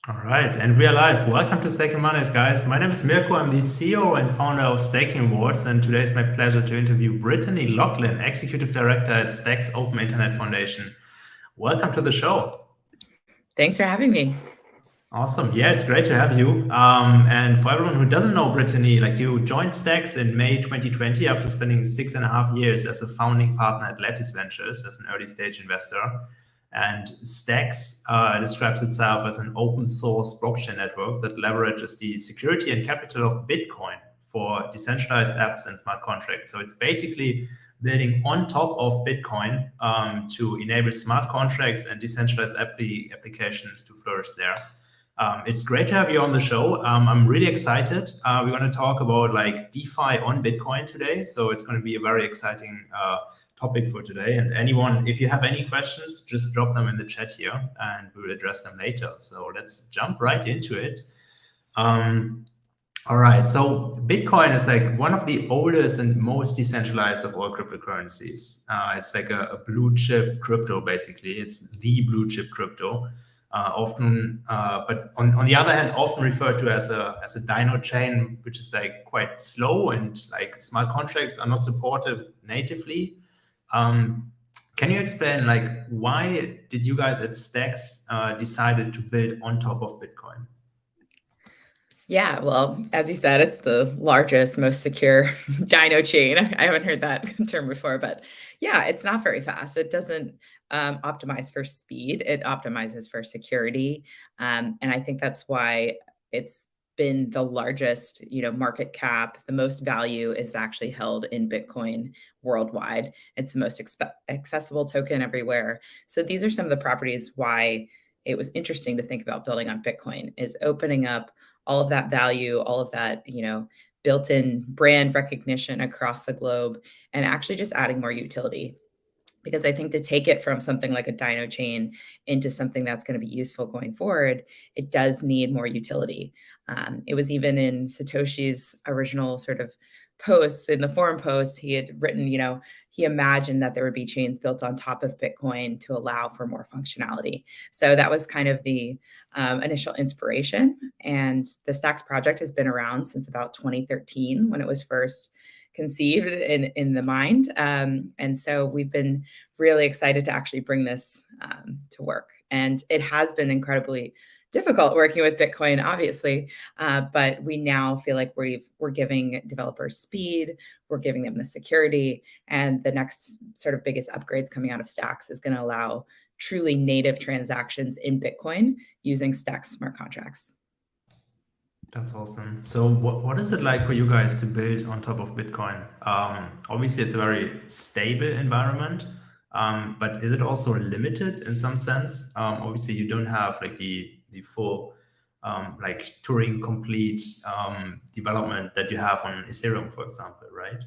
All right, and we are live. Welcome to Staking Mondays, guys. My name is Mirko. I'm the CEO and founder of Staking Awards, and today it's my pleasure to interview Brittany Laughlin, Executive Director at STX Open Internet Foundation. Welcome to the show. Thanks for having me. Awesome. Yeah, it's great to have you. And for everyone who doesn't know Brittany, like you joined Stacks in May 2020 after spending 6.5 years as a founding partner at Lattice Ventures as an early stage investor. And Stacks describes itself as an open source blockchain network that leverages the security and capital of Bitcoin for decentralized apps and smart contracts. So it's basically building on top of Bitcoin to enable smart contracts and decentralized applications to flourish there. It's great to have you on the show. I'm really excited. We're going to talk about like DeFi on Bitcoin today. So it's going to be a very exciting topic for today. And anyone, if you have any questions, just drop them in the chat here and we will address them later. So let's jump right into it. All right. So Bitcoin is like one of the oldest and most decentralized of all cryptocurrencies. It's like a blue chip crypto, basically. It's the blue chip crypto. But on the other hand, often referred to as a Dino chain, which is like quite slow and like smart contracts are not supported natively. Can you explain like why did you guys at Stacks decided to build on top of Bitcoin? Yeah, well, as you said, it's the largest, most secure Dino chain. I haven't heard that term before, but yeah, it's not very fast. It doesn't optimize for speed. It optimizes for security, and I think that's why it's been the largest, market cap. The most value is actually held in Bitcoin worldwide. It's the most accessible token everywhere. So these are some of the properties why it was interesting to think about building on Bitcoin, is opening up all of that value, all of that, built-in brand recognition across the globe, and actually just adding more utility. Because I think to take it from something like a Dino chain into something that's going to be useful going forward, it does need more utility. It was even in Satoshi's original sort of posts, in the forum posts, he had written, he imagined that there would be chains built on top of Bitcoin to allow for more functionality. So that was kind of the initial inspiration. And the Stacks project has been around since about 2013 when it was first conceived in the mind. And so we've been really excited to actually bring this to work. And it has been incredibly difficult working with Bitcoin, obviously, but we now feel like we're giving developers speed, we're giving them the security, and the next sort of biggest upgrades coming out of Stacks is going to allow truly native transactions in Bitcoin using Stacks smart contracts. That's awesome. So what is it like for you guys to build on top of Bitcoin? Obviously, it's a very stable environment, but is it also limited in some sense? Obviously, you don't have like the full like Turing complete development that you have on Ethereum, for example, right?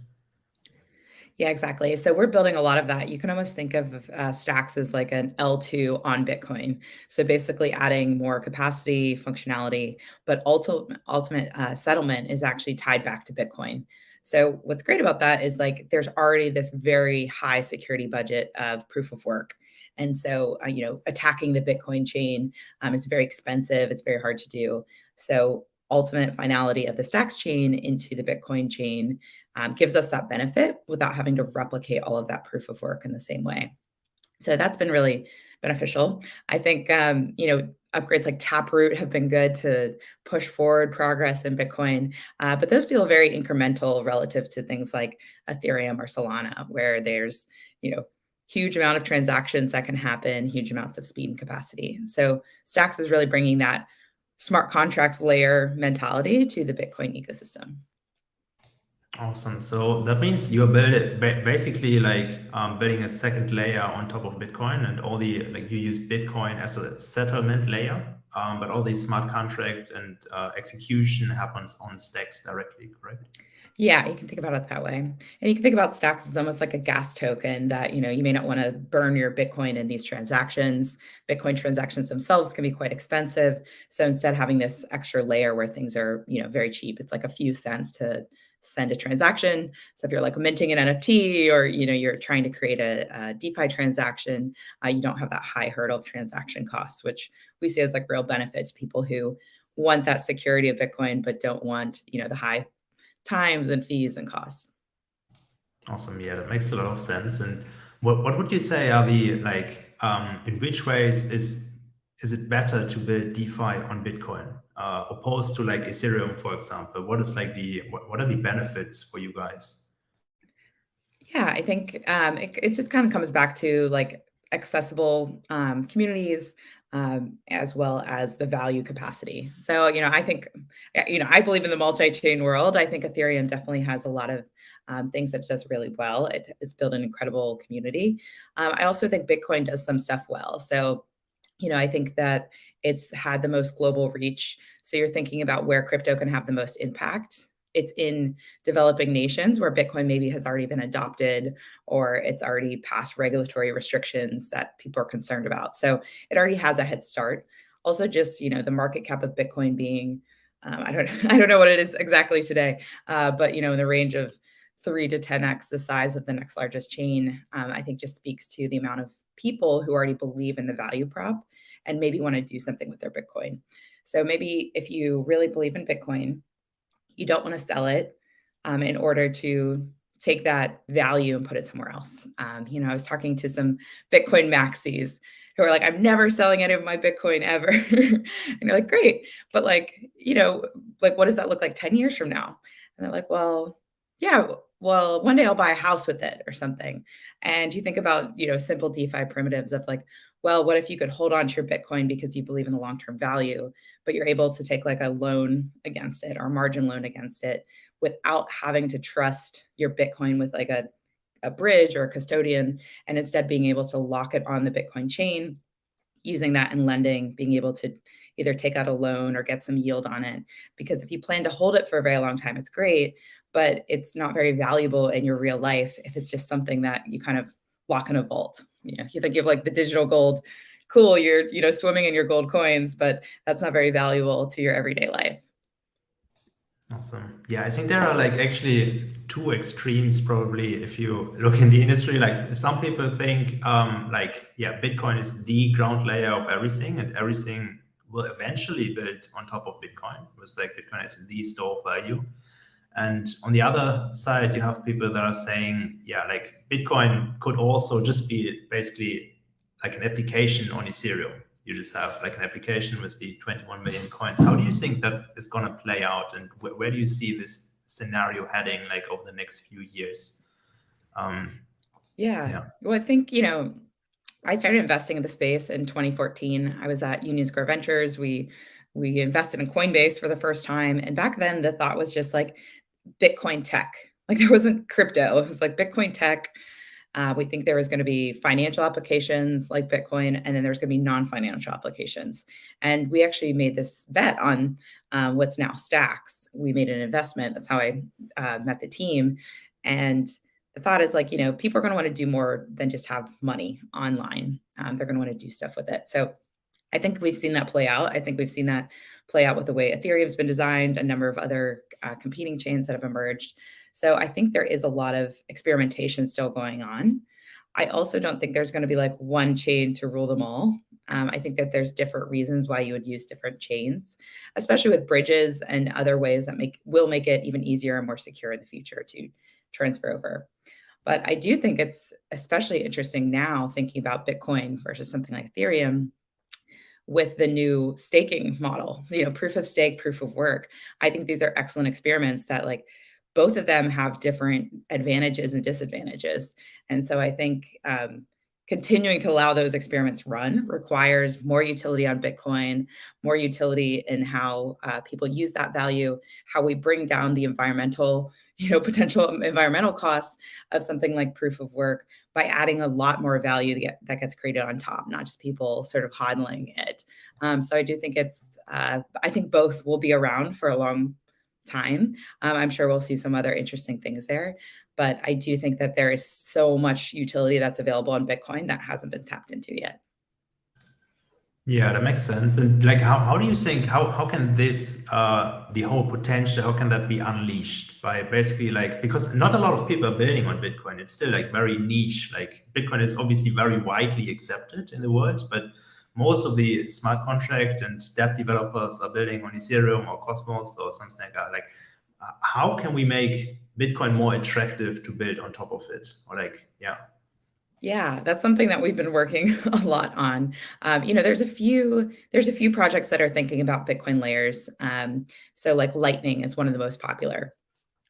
Yeah, exactly. So we're building a lot of that. You can almost think of Stacks as like an L2 on Bitcoin. So basically adding more capacity, functionality, but ultimate settlement is actually tied back to Bitcoin. So what's great about that is like there's already this very high security budget of proof of work. And so, attacking the Bitcoin chain is very expensive. It's very hard to do. So ultimate finality of the Stacks chain into the Bitcoin chain gives us that benefit without having to replicate all of that proof of work in the same way. So that's been really beneficial. I think, upgrades like Taproot have been good to push forward progress in Bitcoin, but those feel very incremental relative to things like Ethereum or Solana, where there's, huge amount of transactions that can happen, huge amounts of speed and capacity. So Stacks is really bringing that smart contracts layer mentality to the Bitcoin ecosystem. Awesome. So that means you're basically like building a second layer on top of Bitcoin, and all the like you use Bitcoin as a settlement layer, but all the smart contract and execution happens on Stacks directly, correct? Yeah, you can think about it that way. And you can think about Stacks as almost like a gas token that, you may not want to burn your Bitcoin in these transactions. Bitcoin transactions themselves can be quite expensive. So instead having this extra layer where things are, very cheap, it's like a few cents to send a transaction. So if you're like minting an NFT, or you're trying to create a DeFi transaction, you don't have that high hurdle of transaction costs, which we see as like real benefit to people who want that security of Bitcoin, but don't want the high times and fees and costs. Awesome. Yeah, that makes a lot of sense. And what would you say are the like in which ways is it better to build DeFi on Bitcoin opposed to like Ethereum, for example? What is like what are the benefits for you guys? Yeah, I think it just kind of comes back to like accessible communities, as well as the value capacity. So, I think, I believe in the multi-chain world. I think Ethereum definitely has a lot of things that it does really well. It has built an incredible community. I also think Bitcoin does some stuff well. So, I think that it's had the most global reach. So you're thinking about where crypto can have the most impact. It's in developing nations where Bitcoin maybe has already been adopted, or it's already passed regulatory restrictions that people are concerned about. So it already has a head start. Also, just the market cap of Bitcoin being, I don't I don't know what it is exactly today, but in the range of 3 to 10x the size of the next largest chain, I think just speaks to the amount of people who already believe in the value prop and maybe want to do something with their Bitcoin. So maybe if you really believe in Bitcoin, you don't want to sell it in order to take that value and put it somewhere else. I was talking to some Bitcoin maxis who are like, I'm never selling any of my Bitcoin ever. And you're like, great. But like, what does that look like 10 years from now? And they're like, well, yeah, well, one day I'll buy a house with it or something. And you think about, simple DeFi primitives of like, well, what if you could hold on to your Bitcoin because you believe in the long-term value, but you're able to take like a loan against it or a margin loan against it without having to trust your Bitcoin with like a bridge or a custodian, and instead being able to lock it on the Bitcoin chain, using that in lending, being able to either take out a loan or get some yield on it. Because if you plan to hold it for a very long time, it's great, but it's not very valuable in your real life if it's just something that you kind of lock in a vault. You think you have like the digital gold, cool, you're swimming in your gold coins, but that's not very valuable to your everyday life. Awesome. Yeah, I think there are like actually two extremes probably if you look in the industry. Like some people think like, yeah, Bitcoin is the ground layer of everything and everything will eventually build on top of Bitcoin. Because like Bitcoin is the store of value. And on the other side, you have people that are saying, yeah, like Bitcoin could also just be basically like an application on Ethereum. You just have like an application with the 21 million coins. How do you think that is going to play out? And where do you see this scenario heading like over the next few years? Yeah. Yeah. Well, I think, I started investing in the space in 2014. I was at Union Square Ventures. We invested in Coinbase for the first time. And back then the thought was just like Bitcoin tech. Like there wasn't crypto. It was like Bitcoin tech. We think there was going to be financial applications like Bitcoin, and then there's going to be non-financial applications. And we actually made this bet on what's now STX. We made an investment. That's how I met the team. And the thought is like, people are going to want to do more than just have money online. They're going to want to do stuff with it. So I think we've seen that play out. I think we've seen that play out with the way Ethereum's been designed, a number of other competing chains that have emerged. So I think there is a lot of experimentation still going on. I also don't think there's going to be like one chain to rule them all. I think that there's different reasons why you would use different chains, especially with bridges and other ways that will make it even easier and more secure in the future to transfer over. But I do think it's especially interesting now thinking about Bitcoin versus something like Ethereum with the new staking model, proof of stake, proof of work. I think these are excellent experiments that like both of them have different advantages and disadvantages. And so I think continuing to allow those experiments run requires more utility on Bitcoin, more utility in how people use that value, how we bring down the environmental, potential environmental costs of something like proof of work by adding a lot more value that gets created on top, not just people sort of hodling it. So I do think I think both will be around for a long time. I'm sure we'll see some other interesting things there, but I do think that there is so much utility that's available on Bitcoin that hasn't been tapped into yet. Yeah, that makes sense. And like, how do you think, how can this, the whole potential, how can that be unleashed by basically like, because not a lot of people are building on Bitcoin. It's still like very niche. Like Bitcoin is obviously very widely accepted in the world, but most of the smart contract and dApp developers are building on Ethereum or Cosmos or something like that. Like, how can we make Bitcoin more attractive to build on top of it? Or like, yeah. Yeah, that's something that we've been working a lot on. There's a few projects that are thinking about Bitcoin layers. So like Lightning is one of the most popular.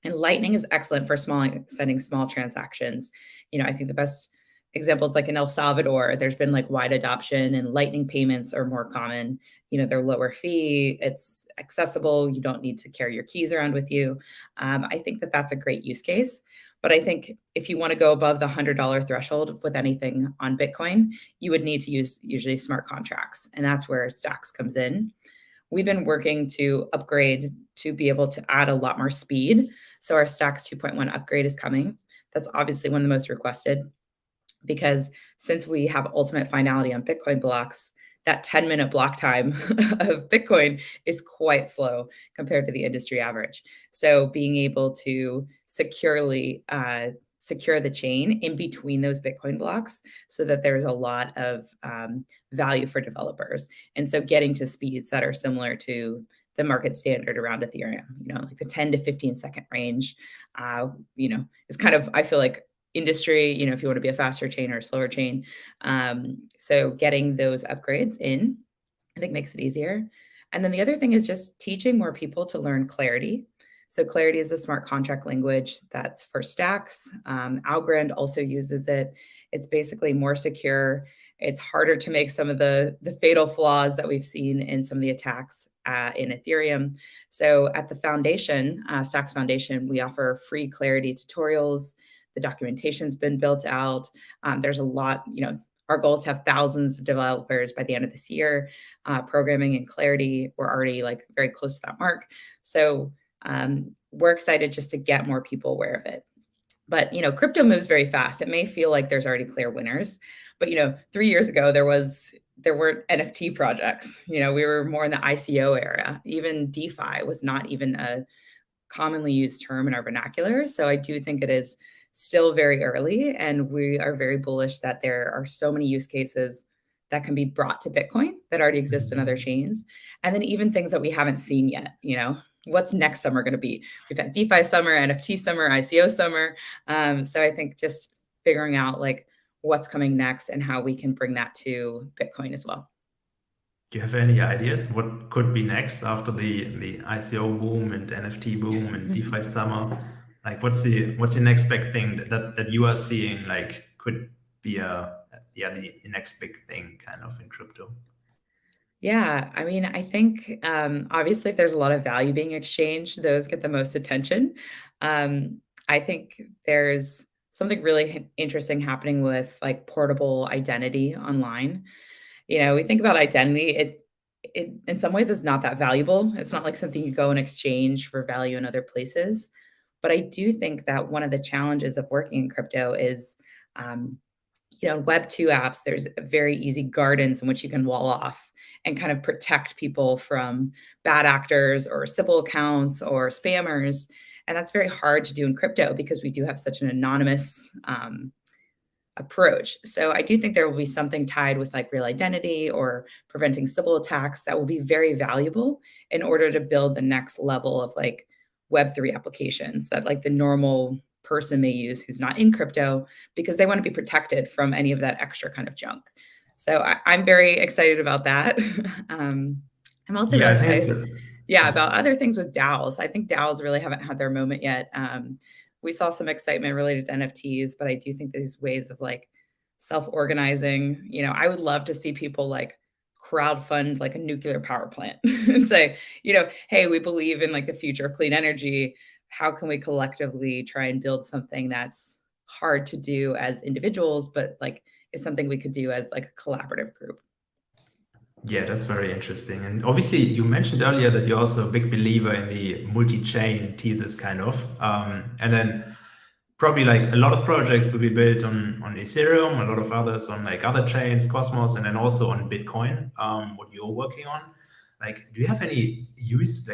And Lightning is excellent for sending small transactions. I think the best examples, like in El Salvador, there's been like wide adoption, and Lightning payments are more common. They're lower fee, it's accessible, you don't need to carry your keys around with you. I think that that's a great use case. But I think if you want to go above the $100 threshold with anything on Bitcoin, you would need to use usually smart contracts. And that's where Stacks comes in. We've been working to upgrade to be able to add a lot more speed. So our Stacks 2.1 upgrade is coming. That's obviously one of the most requested, because since we have ultimate finality on Bitcoin blocks, that 10-minute block time of Bitcoin is quite slow compared to the industry average. So being able to securely secure the chain in between those Bitcoin blocks so that there's a lot of value for developers. And so getting to speeds that are similar to the market standard around Ethereum, like the 10 to 15 second range, is kind of, I feel like, industry, if you want to be a faster chain or a slower chain. So getting those upgrades in, I think, makes it easier. And then the other thing is just teaching more people to learn Clarity. So Clarity is a smart contract language that's for Stacks. Algorand also uses it. It's basically more secure. It's harder to make some of the fatal flaws that we've seen in some of the attacks in Ethereum. So at the foundation, Stacks Foundation, we offer free Clarity tutorials. The documentation's been built out. There's a lot, our goals have thousands of developers by the end of this year. Programming and Clarity, we're already like very close to that mark. So we're excited just to get more people aware of it. But, crypto moves very fast. It may feel like there's already clear winners, but, 3 years ago, there weren't NFT projects. We were more in the ICO era. Even DeFi was not even a commonly used term in our vernacular. So I do think it is still very early, and we are very bullish that there are so many use cases that can be brought to Bitcoin that already exist in other chains. And then even things that we haven't seen yet, what's next summer going to be? We've had DeFi summer, NFT summer, ICO summer. So I think just figuring out like what's coming next and how we can bring that to Bitcoin as well. Do you have any ideas what could be next after the ICO boom and NFT boom and DeFi summer? Like, what's the next big thing that you are seeing, like, could be the next big thing kind of in crypto? Yeah, I mean, I think obviously if there's a lot of value being exchanged, those get the most attention. I think there's something really interesting happening with like portable identity online. We think about identity, it in some ways is not that valuable. It's not like something you go and exchange for value in other places. But I do think that one of the challenges of working in crypto is, Web 2 apps, there's very easy gardens in which you can wall off and kind of protect people from bad actors or Sybil accounts or spammers. And that's very hard to do in crypto because we do have such an anonymous approach. So I do think there will be something tied with like real identity or preventing Sybil attacks that will be very valuable in order to build the next level of like Web3 applications that like the normal person may use who's not in crypto, because they want to be protected from any of that extra kind of junk. So I'm very excited about that. I'm also really excited about other things with DAOs. I think DAOs really haven't had their moment yet. We saw some excitement related to NFTs, but I do think these ways of like self-organizing, I would love to see people like crowdfund like a nuclear power plant and say, hey, we believe in like the future of clean energy. How can we collectively try and build something that's hard to do as individuals, but like is something we could do as like a collaborative group? Yeah, that's very interesting. And obviously, you mentioned earlier that you're also a big believer in the multi-chain thesis, kind of. And then probably like a lot of projects will be built on Ethereum, a lot of others on like other chains, Cosmos, and then also on Bitcoin, what you're working on. Like, do you have any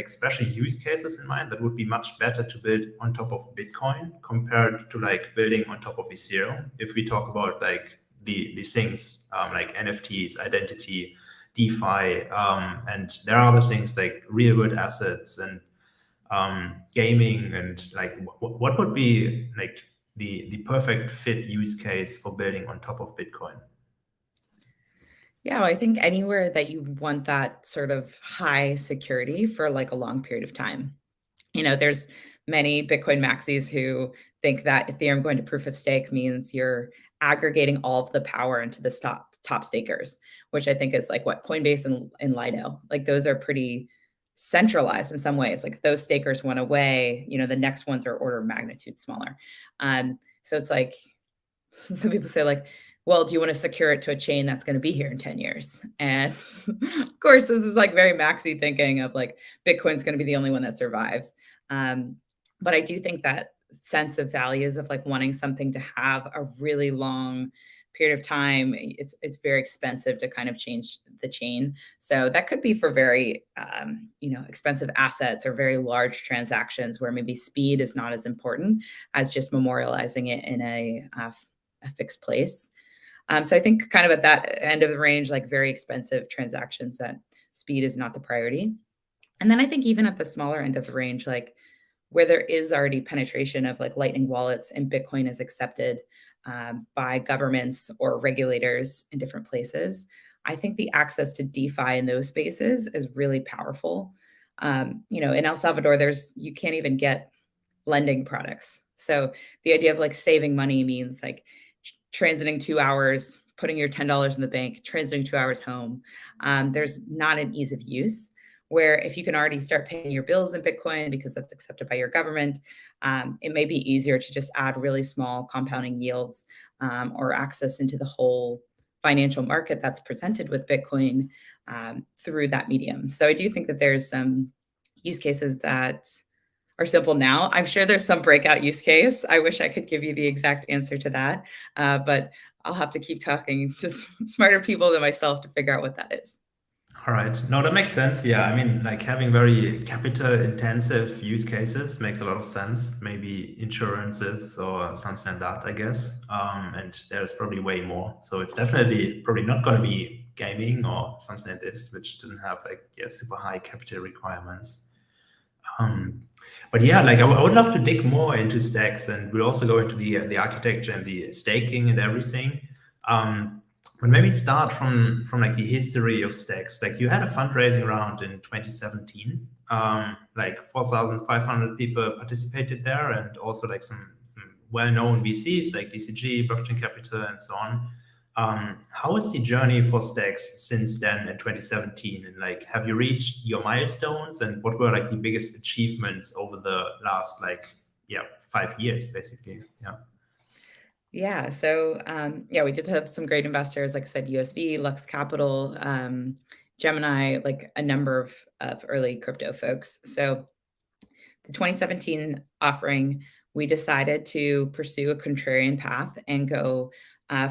special use cases in mind that would be much better to build on top of Bitcoin compared to like building on top of Ethereum? If we talk about like these things like NFTs, identity, DeFi, and there are other things like real world assets and gaming, and like what would be like the perfect fit use case for building on top of Bitcoin? Yeah, well, I think anywhere that you want that sort of high security for like a long period of time. There's many Bitcoin maxis who think that Ethereum going to proof of stake means you're aggregating all of the power into the top stakers, which I think is like what Coinbase and Lido, like those are pretty centralized in some ways. Like if those stakers went away, the next ones are order of magnitude smaller. So it's like some people say like, well, do you want to secure it to a chain that's going to be here in 10 years? And of course, this is like very maxi thinking of like Bitcoin's going to be the only one that survives. But I do think that sense of values of like wanting something to have a really long period of time, it's very expensive to kind of change the chain. So that could be for very expensive assets or very large transactions where maybe speed is not as important as just memorializing it in a fixed place. So I think kind of at that end of the range, like very expensive transactions, that speed is not the priority. And then I think even at the smaller end of the range, like where there is already penetration of like Lightning wallets and Bitcoin is accepted by governments or regulators in different places, I think the access to DeFi in those spaces is really powerful. In El Salvador, you can't even get lending products. So the idea of like saving money means like transiting 2 hours, putting your $10 in the bank, transiting 2 hours home. There's not an ease of use, where if you can already start paying your bills in Bitcoin because that's accepted by your government, it may be easier to just add really small compounding yields or access into the whole financial market that's presented with Bitcoin through that medium. So I do think that there's some use cases that are simple now. I'm sure there's some breakout use case. I wish I could give you the exact answer to that, but I'll have to keep talking to smarter people than myself to figure out what that is. All right. No, that makes sense. Yeah. I mean, like having very capital intensive use cases makes a lot of sense. Maybe insurances or something like that, I guess. And there's probably way more. So it's definitely probably not going to be gaming or something like this, which doesn't have like super high capital requirements. But yeah, like I would love to dig more into stacks, and we'll also go into the architecture and the staking and everything. But maybe start from like the history of stacks. Like you had a fundraising round in 2017. Like 4,500 people participated there, and also like some well-known VCs like BCG, Blockchain Capital, and so on. How is the journey for stacks since then in 2017? And like, have you reached your milestones? And what were like the biggest achievements over the last 5 years, basically? Yeah. Yeah. So we did have some great investors, like I said, USV, Lux Capital, Gemini, like a number of early crypto folks. So the 2017 offering, we decided to pursue a contrarian path and go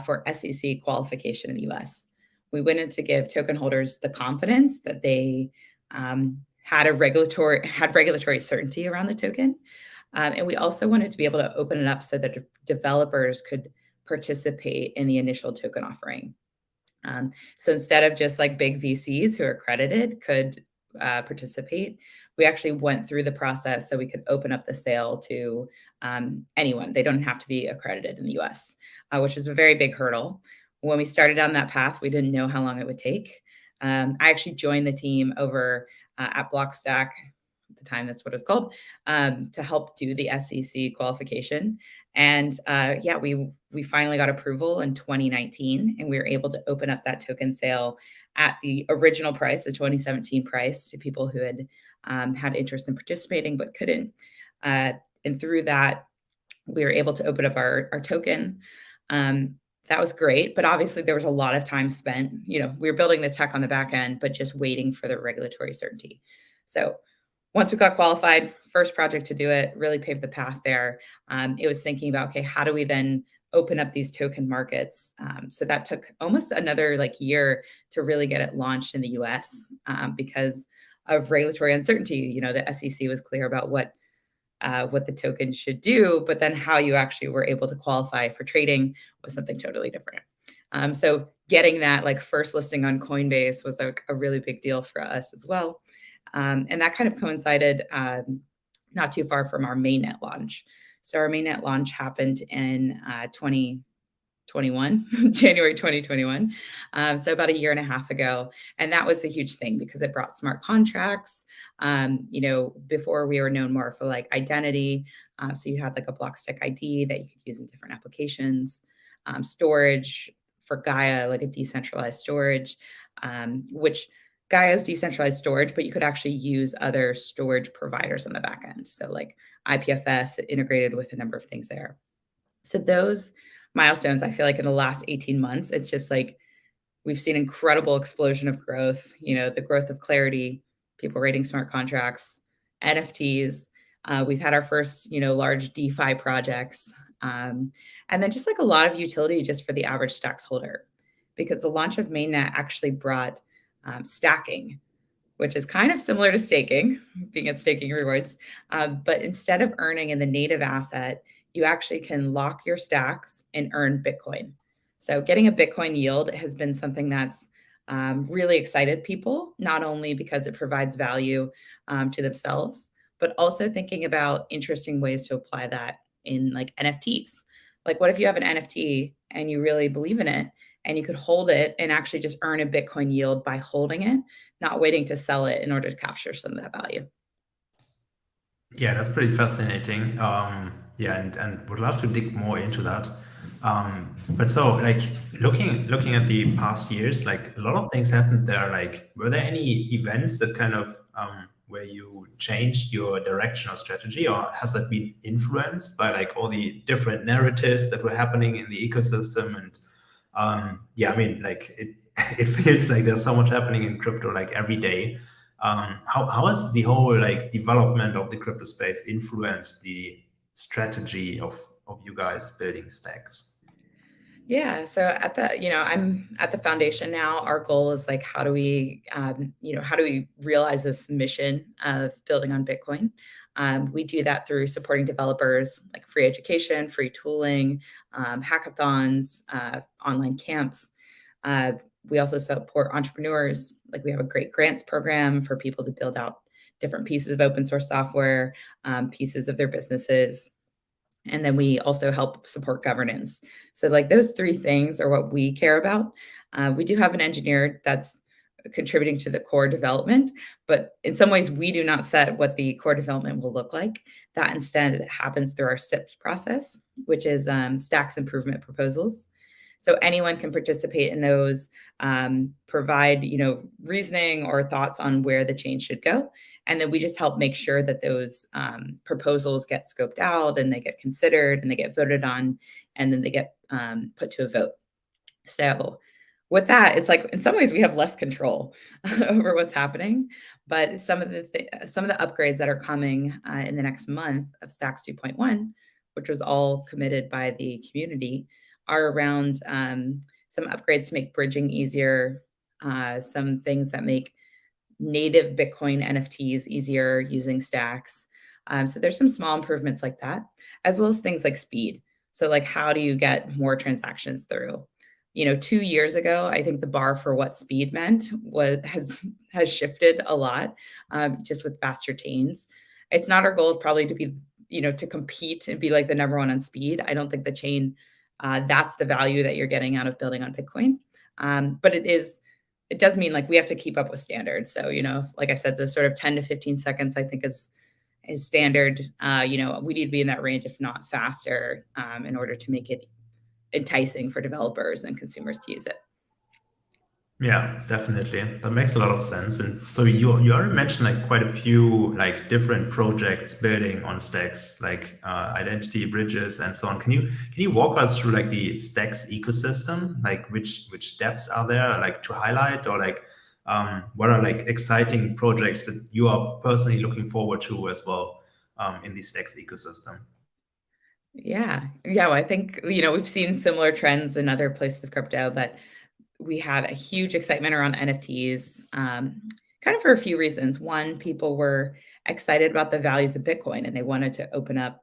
for SEC qualification in the US. We wanted to give token holders the confidence that they had regulatory certainty around the token. And we also wanted to be able to open it up so that developers could participate in the initial token offering. So instead of just like big VCs who are accredited could participate, we actually went through the process so we could open up the sale to anyone. They don't have to be accredited in the US, which is a very big hurdle. When we started down that path, we didn't know how long it would take. I actually joined the team over at Blockstack, at the time that's what it's called, to help do the SEC qualification. And we finally got approval in 2019, and we were able to open up that token sale at the original price, the 2017 price, to people who had had interest in participating but couldn't. And through that, we were able to open up our token. That was great, but obviously there was a lot of time spent. We were building the tech on the back end, but just waiting for the regulatory certainty. So once we got qualified, first project to do it, really paved the path there. It was thinking about, okay, how do we then open up these token markets? So that took almost another year to really get it launched in the US because of regulatory uncertainty. The SEC was clear about what the token should do, but then how you actually were able to qualify for trading was something totally different. So getting that first listing on Coinbase was a really big deal for us as well. And that kind of coincided not too far from our mainnet launch. So our mainnet launch happened in 2021, January 2021. So about a year and a half ago. And that was a huge thing because it brought smart contracts. Before we were known more for identity. So you had a block stick ID that you could use in different applications, storage for Gaia, a decentralized storage, which Gaia is decentralized storage, but you could actually use other storage providers on the back end. So IPFS integrated with a number of things there. So those milestones, I feel in the last 18 months, it's just we've seen incredible explosion of growth, the growth of Clarity, people rating smart contracts, NFTs. We've had our first, large DeFi projects. And then just a lot of utility just for the average Stacks holder, because the launch of mainnet actually brought stacking, which is kind of similar to staking, being at staking rewards. But instead of earning in the native asset, you actually can lock your stacks and earn Bitcoin. So getting a Bitcoin yield has been something that's really excited people, not only because it provides value to themselves, but also thinking about interesting ways to apply that in NFTs. What if you have an NFT and you really believe in it and you could hold it and actually just earn a Bitcoin yield by holding it, not waiting to sell it in order to capture some of that value? Yeah, that's pretty fascinating. And would love to dig more into that. But so looking at the past years, a lot of things happened there. Were there any events that kind of where you changed your direction or strategy, or has that been influenced by all the different narratives that were happening in the ecosystem? And it feels like there's so much happening in crypto every day. How has the whole development of the crypto space influenced the strategy of you guys building stacks? Yeah. So I'm at the foundation now. Our goal is how do we realize this mission of building on Bitcoin? We do that through supporting developers, free education, free tooling, hackathons, online camps. We also support entrepreneurs. We have a great grants program for people to build out different pieces of open source software, pieces of their businesses. And then we also help support governance. So those three things are what we care about. We do have an engineer that's contributing to the core development, but in some ways we do not set what the core development will look like. That instead happens through our SIPs process, which is Stacks Improvement Proposals. So anyone can participate in those, provide reasoning or thoughts on where the change should go. And then we just help make sure that those proposals get scoped out and they get considered and they get voted on, and then they get put to a vote. So with that, it's in some ways we have less control over what's happening, but some of the upgrades that are coming in the next month of Stacks 2.1, which was all committed by the community, are around some upgrades to make bridging easier, some things that make native Bitcoin NFTs easier using Stacks. So there's some small improvements like that, as well as things like speed. So how do you get more transactions through? 2 years ago, I think the bar for what speed meant has shifted a lot, just with faster chains. It's not our goal probably to be, to compete and be the number one on speed. I don't think the chain, that's the value that you're getting out of building on Bitcoin. But it does mean we have to keep up with standards. So, like I said, the sort of 10 to 15 seconds, I think is standard. We need to be in that range, if not faster, in order to make it enticing for developers and consumers to use it. Yeah, definitely. That makes a lot of sense. And so you already mentioned quite a few different projects building on stacks, identity bridges and so on. Can you walk us through the stacks ecosystem? Which dApps are there to highlight, or What are like exciting projects that you are personally looking forward to as well in the Stacks ecosystem? Yeah. Well, I think, we've seen similar trends in other places of crypto, but we had a huge excitement around NFTs, kind of for a few reasons. One, people were excited about the values of Bitcoin and they wanted to open up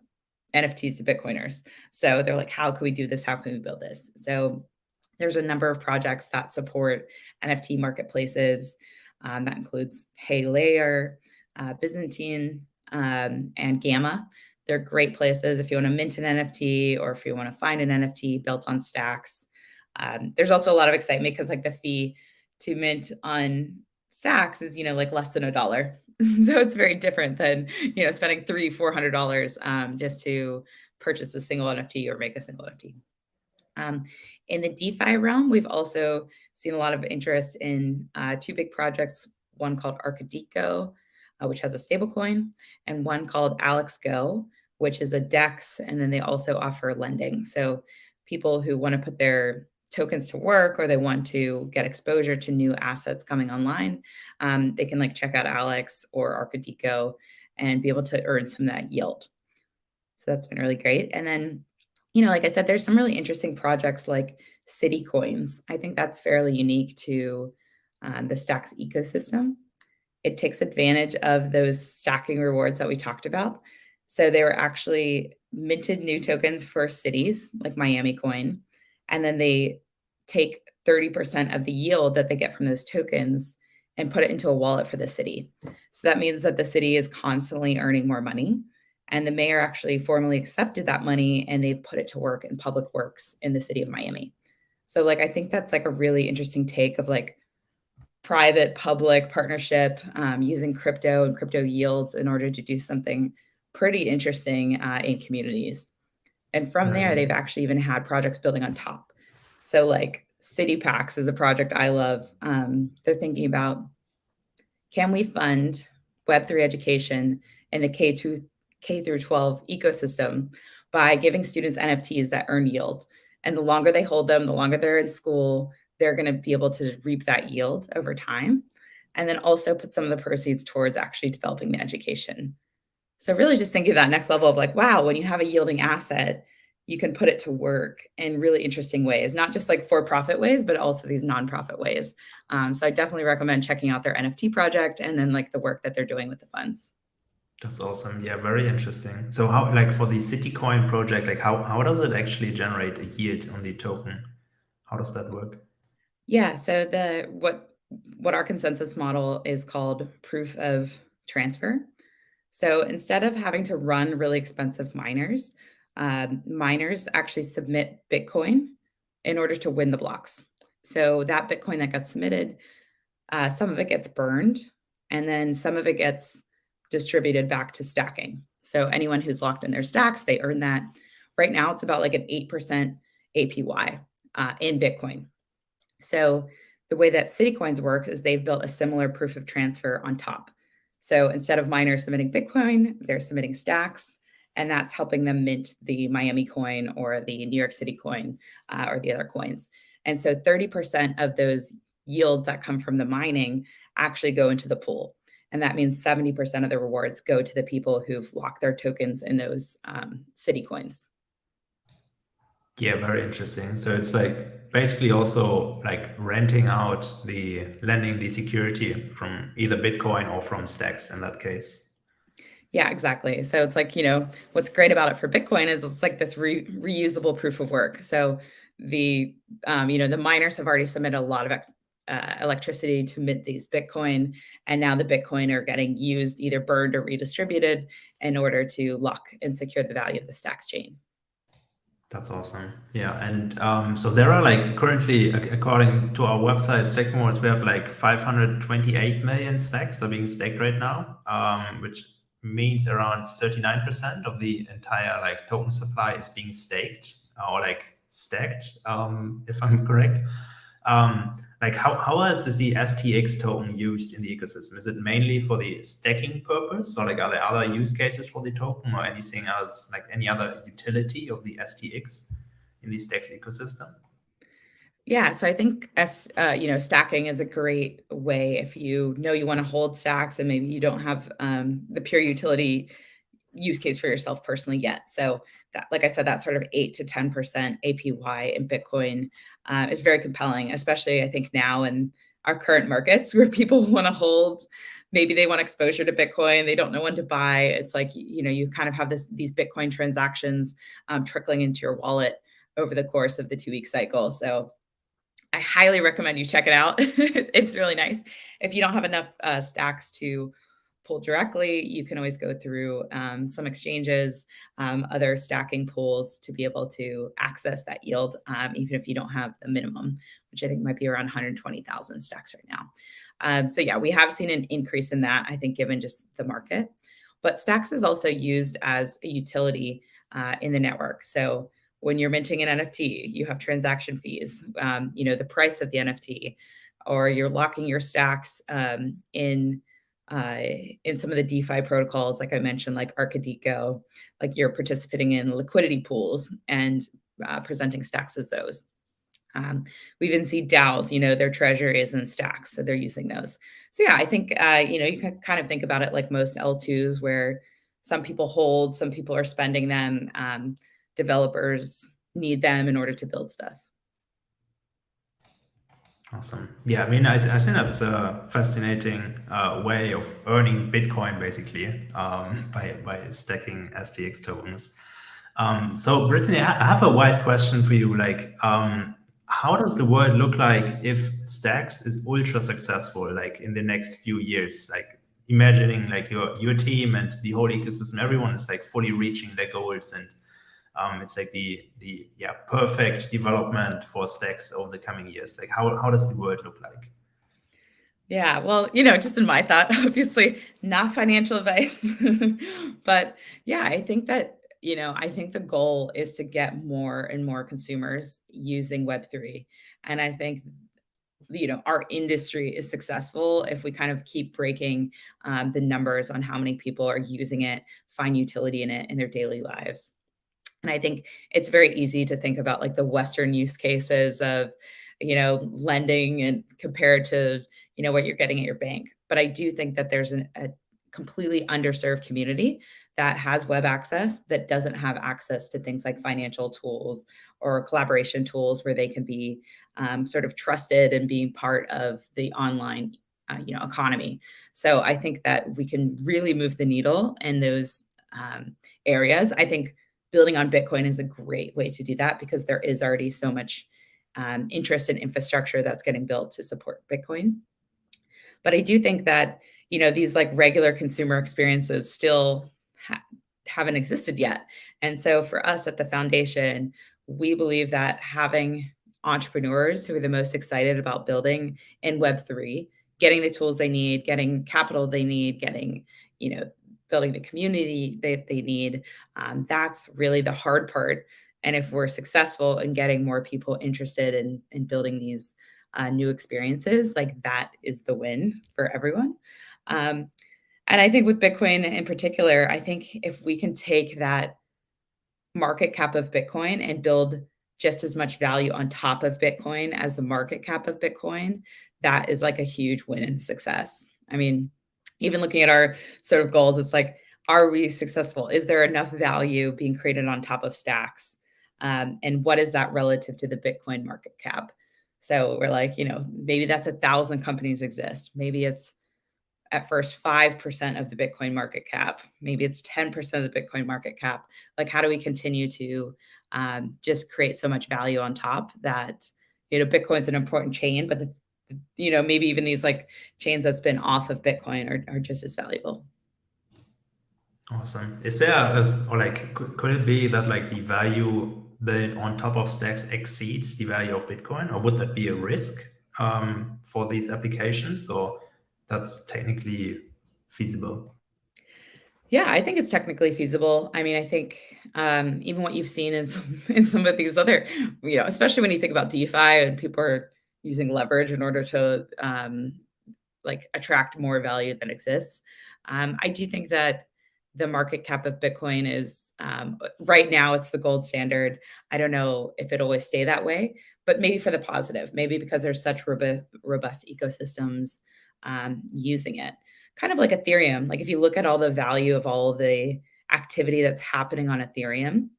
NFTs to Bitcoiners. So they're like, how can we do this? How can we build this? So there's a number of projects that support NFT marketplaces. That includes Hey Byzantine, and Gamma. They're great places if you want to mint an NFT or if you want to find an NFT built on Stacks. There's also a lot of excitement because like the fee to mint on Stacks is, like less than $1. So it's very different than, spending $300-400 just to purchase a single NFT or make a single NFT. In the DeFi realm, we've also seen a lot of interest in two big projects, one called Arcadico, which has a stablecoin, and one called AlexGo, which is a DEX, and then they also offer lending. So people who want to put their tokens to work or they want to get exposure to new assets coming online, they can like check out Alex or Arcadico and be able to earn some of that yield. So that's been really great. And then, like I said, there's some really interesting projects like City Coins. I think that's fairly unique to the Stacks ecosystem. It takes advantage of those stacking rewards that we talked about. So they were actually minted new tokens for cities like Miami Coin, and then they take 30% of the yield that they get from those tokens and put it into a wallet for the city. So that means that the city is constantly earning more money. And the mayor actually formally accepted that money and they put it to work in public works in the city of Miami. So like, I think that's like a really interesting take of like private public partnership using crypto and crypto yields in order to do something pretty interesting in communities. And from there, they've actually even had projects building on top. So like City Packs is a project I love. They're thinking about, can we fund Web3 education in the K through 12 ecosystem by giving students NFTs that earn yield? And the longer they hold them, the longer they're in school, they're going to be able to reap that yield over time. And then also put some of the proceeds towards actually developing the education. So really just thinking of that next level of like, wow, when you have a yielding asset, you can put it to work in really interesting ways, not just like for-profit ways, but also these nonprofit ways. So I definitely recommend checking out their NFT project and then like the work that they're doing with the funds. That's awesome. Yeah, very interesting. So how, like for the Citycoin project, like how does it actually generate a yield on the token? How does that work? Yeah, so what our consensus model is called proof of transfer. So instead of having to run really expensive miners, miners actually submit Bitcoin in order to win the blocks. So that Bitcoin that got submitted, some of it gets burned, and then some of it gets distributed back to stacking. So anyone who's locked in their stacks, they earn that. Right now, it's about like an 8% APY in Bitcoin. So the way that Citycoins works is they've built a similar proof of transfer on top. So instead of miners submitting Bitcoin, they're submitting stacks, and that's helping them mint the Miami coin or the New York City coin or the other coins. And so 30% of those yields that come from the mining actually go into the pool. And that means 70% of the rewards go to the people who've locked their tokens in those city coins. Yeah, very interesting. So it's like basically also like renting out lending the security from either Bitcoin or from Stacks in that case. Yeah, exactly. So it's like, what's great about it for Bitcoin is it's like this reusable proof of work. So the miners have already submitted a lot of electricity to mint these Bitcoin, and now the Bitcoin are getting used, either burned or redistributed in order to lock and secure the value of the Stacks chain. That's awesome. Yeah. And so there are like currently, according to our website, Stackmores, we have like 528 million stacks that are being staked right now, which means around 39% of the entire like token supply is being staked or like stacked, if I'm correct. Like how else is the STX token used in the ecosystem? Is it mainly for the stacking purpose, or like are there other use cases for the token or anything else, like any other utility of the STX in the Stacks ecosystem? Yeah, so I think stacking is a great way if you know you want to hold stacks and maybe you don't have the pure utility use case for yourself personally yet. So that, like I said, that sort of 8 to 10% APY in Bitcoin is very compelling, especially I think now in our current markets where people want to hold. Maybe they want exposure to Bitcoin. They don't know when to buy. It's like, you kind of have these Bitcoin transactions trickling into your wallet over the course of the 2-week cycle. So I highly recommend you check it out. It's really nice. If you don't have enough stacks to pull directly, you can always go through some exchanges, other stacking pools to be able to access that yield, even if you don't have the minimum, which I think might be around 120,000 stacks right now. So yeah, we have seen an increase in that, I think, given just the market. But stacks is also used as a utility in the network. So when you're minting an NFT, you have transaction fees, the price of the NFT, or you're locking your stacks in some of the DeFi protocols, like I mentioned, like Arcadico, like you're participating in liquidity pools and presenting stacks as those. We even see DAOs, their treasury is in stacks, so they're using those. So yeah, I think, you can kind of think about it like most L2s where some people hold, some people are spending them. Developers need them in order to build stuff. Awesome. Yeah, I mean, I think that's a fascinating way of earning Bitcoin, basically, by stacking STX tokens. So, Brittany, I have a wild question for you. Like, how does the world look like if Stacks is ultra successful, like in the next few years? Like, imagining like your team and the whole ecosystem, everyone is like fully reaching their goals, and it's like the perfect development for Stacks over the coming years. Like, how does the world look like? Yeah, well, just in my thought, obviously not financial advice, but yeah, I think that, I think the goal is to get more and more consumers using Web3. And I think, our industry is successful if we kind of keep breaking the numbers on how many people are using it, find utility in it in their daily lives. And I think it's very easy to think about like the Western use cases of, lending and compared to, what you're getting at your bank. But I do think that there's a completely underserved community that has web access that doesn't have access to things like financial tools or collaboration tools where they can be sort of trusted and being part of the online, economy. So I think that we can really move the needle in those areas. I think building on Bitcoin is a great way to do that because there is already so much interest in infrastructure that's getting built to support Bitcoin. But I do think that, these like regular consumer experiences still haven't existed yet. And so for us at the foundation, we believe that having entrepreneurs who are the most excited about building in Web3, getting the tools they need, getting capital they need, getting, building the community that they need, that's really the hard part. And if we're successful in getting more people interested in building these new experiences, like that is the win for everyone. And I think with Bitcoin in particular, I think if we can take that market cap of Bitcoin and build just as much value on top of Bitcoin as the market cap of Bitcoin, that is like a huge win and success. I mean, even looking at our sort of goals, it's like, are we successful? Is there enough value being created on top of stacks? And what is that relative to the Bitcoin market cap? So we're like, maybe that's 1,000 companies exist. Maybe it's at first 5% of the Bitcoin market cap. Maybe it's 10% of the Bitcoin market cap. Like, how do we continue to just create so much value on top that, Bitcoin's an important chain, but maybe even these like chains that spin off of Bitcoin are just as valuable. Awesome. Is there or like could it be that like the value built on top of Stacks exceeds the value of Bitcoin, or would that be a risk for these applications, or that's technically feasible? Yeah, I think it's technically feasible. I mean, I think even what you've seen in some of these other, especially when you think about DeFi and people are using leverage in order to like attract more value than exists. I do think that the market cap of Bitcoin is Right now, it's the gold standard. I don't know if it'll always stay that way, but maybe for the positive, maybe because there's such robust ecosystems using it. Kind of like Ethereum. Like if you look at all the value of all of the activity that's happening on Ethereum,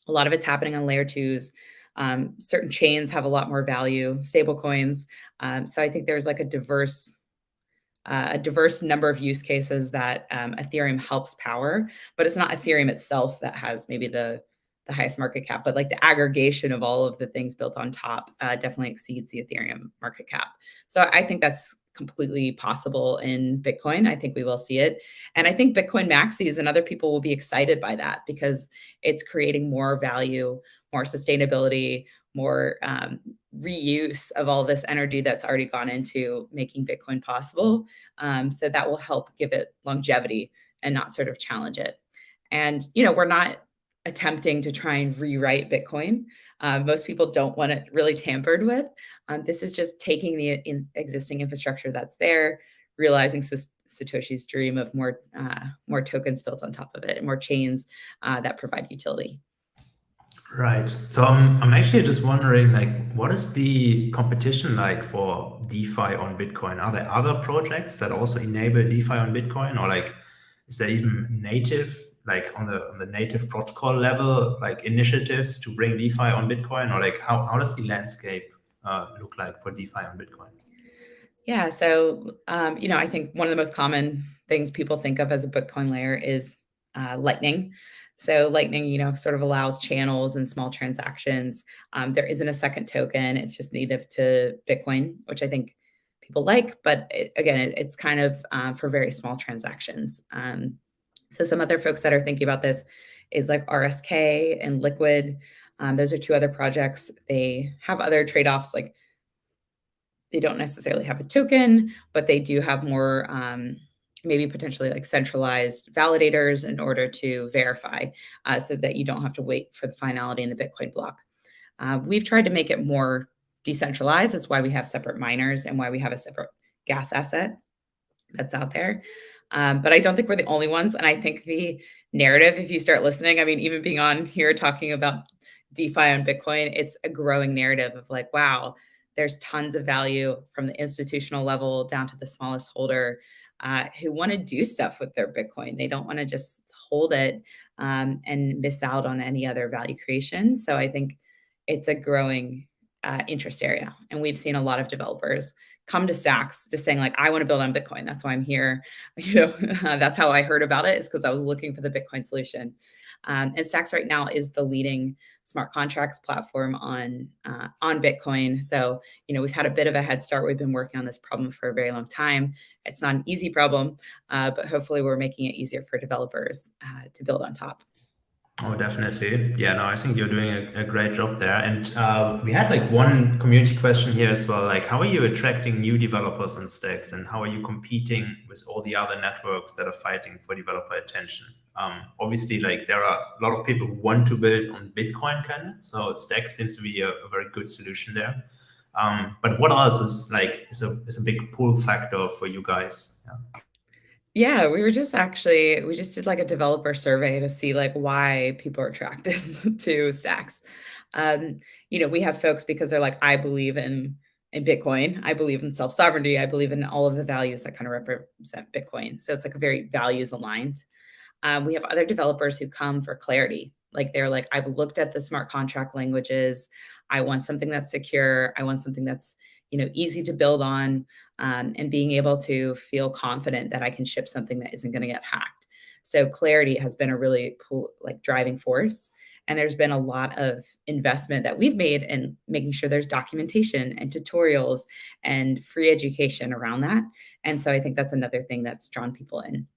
a lot of it's happening on layer twos. Certain chains have a lot more value, stable coins. So I think there's like a diverse number of use cases that Ethereum helps power, but it's not Ethereum itself that has maybe the highest market cap, but like the aggregation of all of the things built on top definitely exceeds the Ethereum market cap. So I think that's completely possible in Bitcoin. I think we will see it. And I think Bitcoin maxis and other people will be excited by that because it's creating more value, more sustainability, more reuse of all this energy that's already gone into making Bitcoin possible. So that will help give it longevity and not sort of challenge it. And, we're not attempting to try and rewrite Bitcoin. Most people don't want it really tampered with. This is just taking the existing infrastructure that's there, realizing Satoshi's dream of more tokens built on top of it, and more chains that provide utility. Right. So I'm actually just wondering, like, what is the competition like for DeFi on Bitcoin? Are there other projects that also enable DeFi on Bitcoin, or like, is there even native, like on the native protocol level, like initiatives to bring DeFi on Bitcoin, or like how does the landscape look like for DeFi on Bitcoin? Yeah. So, I think one of the most common things people think of as a Bitcoin layer is Lightning. So Lightning, sort of allows channels and small transactions. There isn't a second token. It's just native to Bitcoin, which I think people like. But it's kind of for very small transactions. So some other folks that are thinking about this is like RSK and Liquid. Those are two other projects. They have other trade-offs, like they don't necessarily have a token, but they do have more maybe potentially like centralized validators in order to verify so that you don't have to wait for the finality in the Bitcoin block. We've tried to make it more decentralized. That's why we have separate miners and why we have a separate gas asset that's out there. But I don't think we're the only ones. And I think the narrative, if you start listening, I mean, even being on here talking about DeFi on Bitcoin, it's a growing narrative of like, wow, there's tons of value from the institutional level down to the smallest holder who want to do stuff with their Bitcoin. They don't want to just hold it and miss out on any other value creation. So I think it's a growing interest area. And we've seen a lot of developers come to Stacks just saying like, I want to build on Bitcoin. That's why I'm here. That's how I heard about it, is because I was looking for the Bitcoin solution. And Stacks right now is the leading smart contracts platform on Bitcoin. So, we've had a bit of a head start. We've been working on this problem for a very long time. It's not an easy problem, but hopefully we're making it easier for developers to build on top. Oh, definitely. Yeah, no, I think you're doing a great job there. And we had like one community question here as well. Like, how are you attracting new developers on Stacks, and how are you competing with all the other networks that are fighting for developer attention? Obviously, like there are a lot of people who want to build on Bitcoin kind of. So Stacks seems to be a very good solution there. But what else is like is a big pull factor for you guys? Yeah. Yeah, we just did like a developer survey to see like why people are attracted to Stacks. We have folks because they're like, I believe in Bitcoin, I believe in self-sovereignty, I believe in all of the values that kind of represent Bitcoin. So it's like a very values aligned. We have other developers who come for clarity. Like they're like, I've looked at the smart contract languages. I want something that's secure. I want something that's easy to build on, and being able to feel confident that I can ship something that isn't going to get hacked. So clarity has been a really driving force. And there's been a lot of investment that we've made in making sure there's documentation and tutorials and free education around that. And so I think that's another thing that's drawn people in.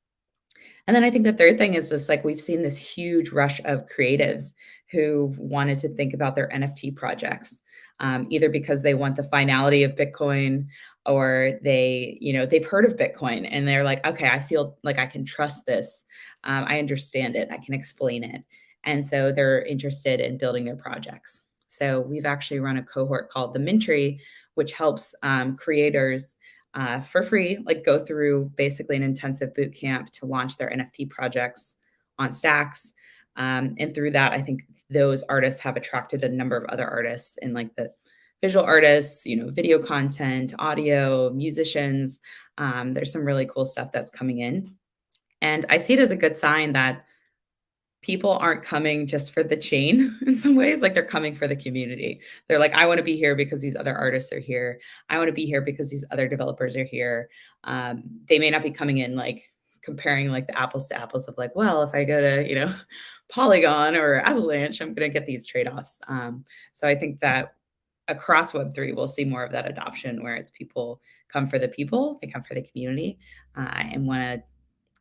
And then I think the third thing is this, like we've seen this huge rush of creatives who've wanted to think about their NFT projects, either because they want the finality of Bitcoin, or they've heard of Bitcoin and they're like, okay, I feel like I can trust this. I understand it. I can explain it. And so they're interested in building their projects. So we've actually run a cohort called the Mintry, which helps creators for free, like go through basically an intensive boot camp to launch their NFT projects on Stacks. And through that, I think those artists have attracted a number of other artists in like the visual artists, video content, audio, musicians. There's some really cool stuff that's coming in. And I see it as a good sign that people aren't coming just for the chain in some ways, like they're coming for the community. They're like, I want to be here because these other artists are here. I want to be here because these other developers are here. They may not be coming in like comparing like the apples to apples of like, well, if I go to, Polygon or Avalanche, I'm going to get these trade-offs. So I think that across Web3, we'll see more of that adoption where it's people come for the people, they come for the community, and want to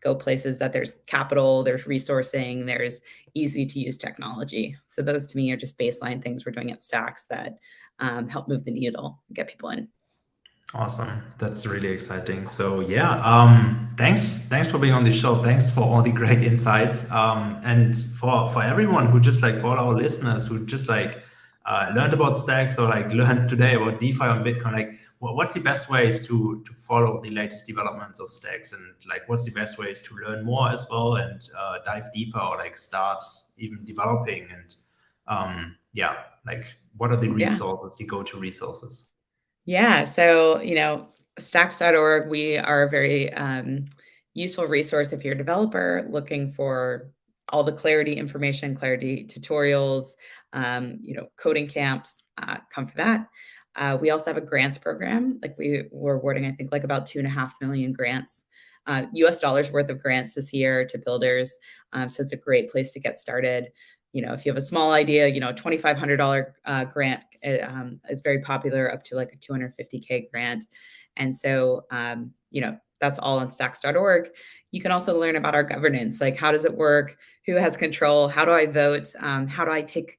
go places that there's capital, there's resourcing, there's easy to use technology. So those to me are just baseline things we're doing at Stacks that help move the needle, get people in. Awesome. That's really exciting. So yeah, thanks for being on the show. Thanks for all the great insights. And for everyone who just like, for all our listeners who just like learned about Stacks or like learned today about DeFi on Bitcoin, like what's the best ways to follow the latest developments of Stacks, and like what's the best ways to learn more as well and dive deeper or like start even developing, and yeah, like what are the resources, the go-to resources? Yeah. So, stacks.org, we are a very useful resource if you're a developer looking for all the clarity information, clarity tutorials, coding camps, come for that. We also have a grants program. Like we're awarding, I think, like about 2.5 million grants, US dollars worth of grants this year to builders. So it's a great place to get started. If you have a small idea, $2,500 grant is very popular, up to like a $250K grant. And so, that's all on stacks.org. You can also learn about our governance, like how does it work? Who has control? How do I vote? How do I take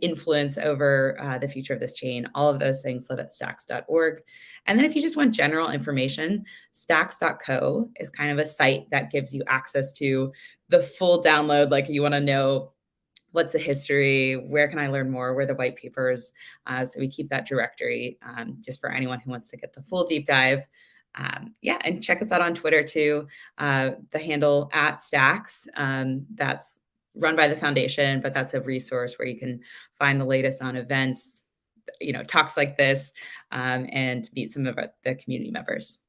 influence over the future of this chain? All of those things live at stacks.org. And then if you just want general information, stacks.co is kind of a site that gives you access to the full download. Like you want to know what's the history, where can I learn more, where are the white papers. So we keep that directory just for anyone who wants to get the full deep dive. And check us out on Twitter too. The handle @Stacks. That's run by the foundation, but that's a resource where you can find the latest on events, talks like this, and meet some of the community members.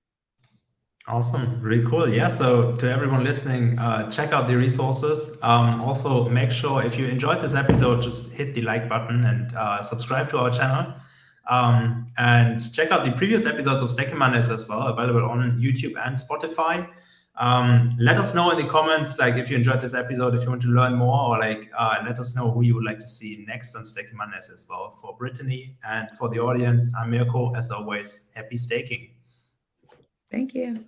Awesome. Really cool. Yeah. So to everyone listening, check out the resources. Also, make sure if you enjoyed this episode, just hit the like button and subscribe to our channel. And check out the previous episodes of Stacking Mondays as well, available on YouTube and Spotify. Let us know in the comments, like if you enjoyed this episode, if you want to learn more, or like let us know who you would like to see next on Stacking Mondays as well. For Brittany and for the audience, I'm Mirko. As always, happy staking. Thank you.